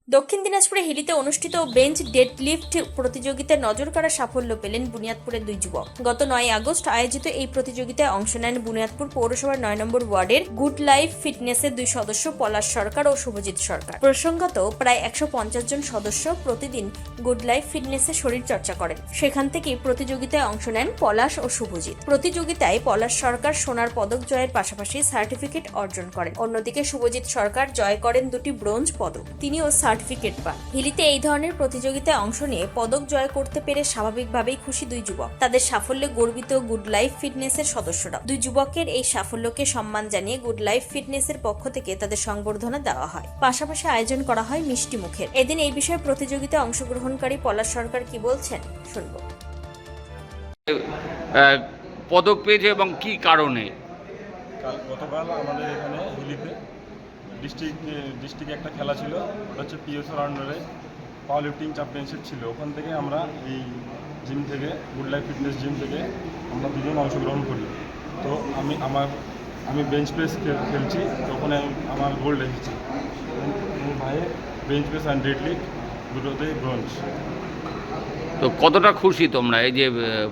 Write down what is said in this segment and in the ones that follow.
দক্ষিণ দিনাজপুরে হিলিতে অনুষ্ঠিত বেঞ্চ ডেডলিফট প্রতিযোগিতায় নজর কাড়া সাফল্য পেলেন বুনিয়াদপুরের দুই যুবক। গত 9 আগস্ট আয়োজিত এই প্রতিযোগিতায় অংশ নেন বুনিয়াদপুর পৌরসভার 9 নম্বর ওয়ার্ডের গুড লাইফ ফিটনেসের দুই সদস্য পলাশ সরকার ও শুভজিৎ সরকার। প্রসঙ্গত, প্রায় 150 জন সদস্য প্রতিদিন গুড লাইফ ফিটনেসে শরীর চর্চা করেন। সেখান থেকে প্রতিযোগিতায় অংশ নেন পলাশ ও শুভজিৎ। প্রতিযোগিতায় পলাশ সরকার সোনার পদক জয়ের পাশাপাশি সার্টিফিকেট অর্জন করেন। অন্যদিকে শুভজিৎ সরকার জয় করেন দুটি ব্রোঞ্জ পদক। তিনিও সার্টিফিকেট পান। হিলিতে এই ধরনের প্রতিযোগিতায় অংশ নিয়ে পদক জয় করতে পেরে স্বাভাবিকভাবেই খুশি দুই যুবক। তাদের সাফল্যে গর্বিত গুড লাইফ ফিটনেসের সদস্যরা। দুই যুবকের এই সাফল্যকে সম্মান জানিয়ে গুড লাইফ ফিটনেসের পক্ষ থেকে তাদের সংবর্ধনা দেওয়া হয়। পাশাপাশি আয়োজন করা হয় মিষ্টি মুখের। এদিন এই বিষয়ে প্রতিযোগিতায় অংশগ্রহণকারী পলাশ সরকার কি বলছেন শুনবো। পদক পেয়েছে এবং কি কারণে? গতকাল আমাদের এখানে হিলিতে ডিস্ট্রিক্টে একটা খেলা ছিল, ওটা হচ্ছে পিএসওর আন্ডারে পাওয়ার লিফটিং চ্যাম্পিয়নশিপ ছিল। ওখান থেকে আমরা এই জিম থেকে গুড লাইফ ফিটনেস জিম থেকে আমরা দুজন অংশগ্রহণ করি। তো আমি বেঞ্চ প্রেস খেলছি, তখন আমার গোল্ড এসেছি। ভাইয়ের বেঞ্চ প্রেস অ্যান্ড ডেডলিফট দুটোতেই ব্রোঞ্জ। তো কতটা খুশি তোমরা এই যে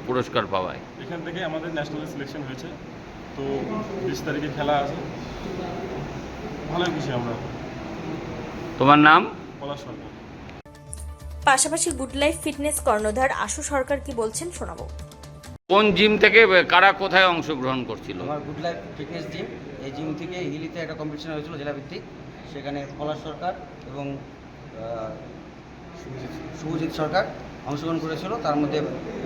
পুরস্কার পাওয়ায়? এখান থেকে আমাদের ন্যাশনাল সিলেকশন হয়েছে, তো 20 তারিখে খেলা আছে, ভালোই খুশি আমরা। তোমার নাম? পলাশ সরকার। পাশাপাশি গুড লাইফ ফিটনেস কর্ণধার আশু সরকার কি বলছেন শোনাবো। কোন জিম থেকে কারা কোথায় অংশগ্রহণ করছিল? আমার গুড লাইফ ফিটনেস জিম, এই জিম থেকে হিলিতে একটা কম্পিটিশন হয়েছিল জেলাভিত্তিক। সেখানে পলাশ সরকার এবং শুভজিৎ সরকার অংশগ্রহণ করেছিল। তার মধ্যে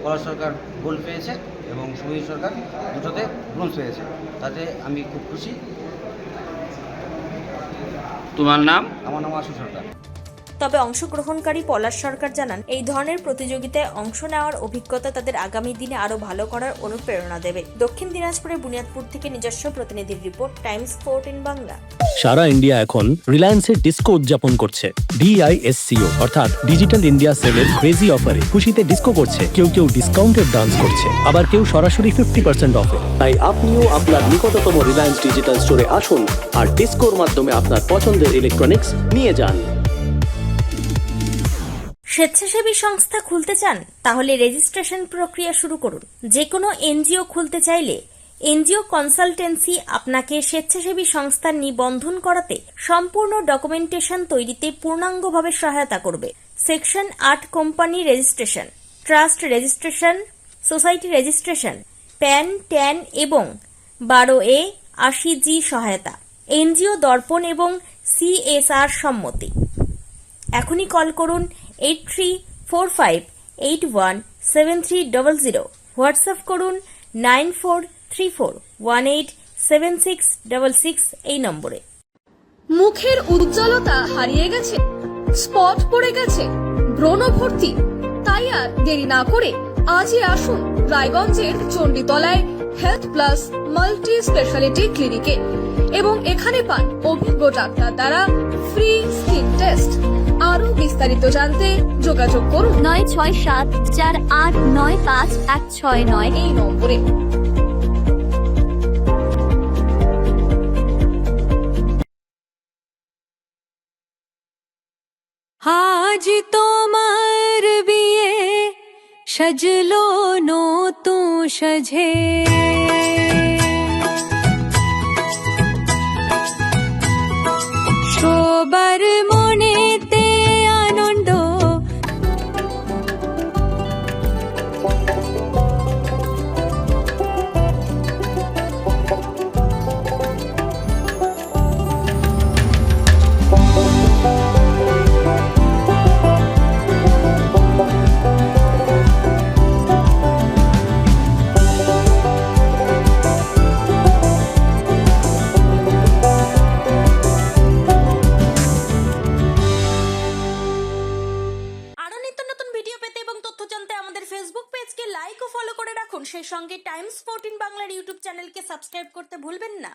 পলাশ সরকার গোল্ড পেয়েছে এবং শুভজিৎ সরকার দুটোতে ব্রোঞ্জ পেয়েছে। তাতে আমি খুব খুশি। তোমার নাম? আমার নাম আশু সরকার। তবে অংশগ্রহণকারী পলাশ সরকার জানান, এই ধরনের প্রতিযোগিতায় অংশ নেওয়ার অভিজ্ঞতা তাদের আগামী দিনে আরো ভালো করার অনুপ্রেরণা দেবে। দক্ষিণ দিনাজপুরের বুনিয়াদপুর থেকে নিজস্ব প্রতিনিধির রিপোর্ট, টাইমস 14 বাংলা। সারা ইন্ডিয়া এখন রিলায়েন্সের ডিস্কো উদযাপন করছে। DISCO অর্থাৎ ডিজিটাল ইন্ডিয়া সেলের ক্রেজি অফারে খুশিতে ডিস্কো করছে। কেউ কেউ ডিসকাউন্টেড ডান্স করছে, আবার কেউ সরাসরি 50% অফে। তাই আপনিও আপনার নিকটতম রিলায়েন্স ডিজিটাল স্টোরে আসুন আর ডিস্কোর মাধ্যমে আপনার পছন্দের ইলেকট্রনিক্স নিয়ে যান। স্বেচ্ছাসেবী সংস্থা খুলতে চান? তাহলে রেজিস্ট্রেশন প্রক্রিয়া শুরু করুন। যে কোনো এনজিও খুলতে চাইলে এনজিও কনসালটেন্সি আপনাকে স্বেচ্ছাসেবী সংস্থার নিবন্ধন করাতে সম্পূর্ণ ডকুমেন্টেশন তৈরিতে পূর্ণাঙ্গভাবে সহায়তা করবে। Section 8 company registration, trust registration, society registration, pan, tan এবং 12A 80G সহায়তা, এনজিও দর্পণ এবং CSR সম্মতি। এখনই কল করুন 8345817300, হোয়াটসঅ্যাপ করুন 9434187666 এই নম্বরে। মুখের উজ্জ্বলতা হারিয়ে গেছে, স্পট পড়ে গেছে, ব্রণ ভর্তি, তাই আর দেরি না করে আজই আসুন রায়গঞ্জের চণ্ডীতলায় হেলথ প্লাস মাল্টি স্পেশালিটি ক্লিনিকে এবং এখানে পান অভিজ্ঞ ডাক্তার দ্বারা ফ্রি স্কিন টেস্ট। আরো বিস্তারিত জানতে যোগাযোগ করুন 9674895169 এই নম্বরে। আজ তোমার বিয়ে সাজলো নতুন সাজে, সবার মনেতে আনন্দ। লাইক ও ফলো করে রাখুন। সেই সঙ্গে টাইমস 14 বাংলার ইউটিউব চ্যানেলকে সাবস্ক্রাইব করতে ভুলবেন না।